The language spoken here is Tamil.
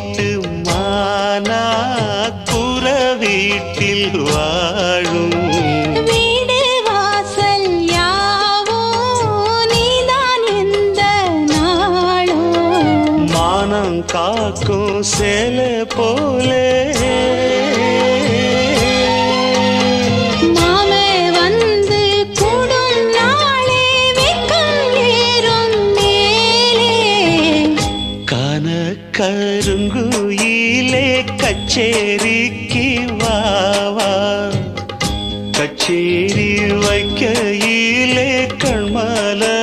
வீட்டு மானா குற வீட்டில் வாழும் வீடு வாசல் யாவோ நீதான் எந்த நாளும் மானம் காக்கும் சேலை போலே மாமே வந்து கூடும் நாளே வெக்கம் ஏறும் மேலே கான கருங்குயிலே கச்சேரிக்கு வாவா கச்சேரி வைக்கையிலே கண்மலர்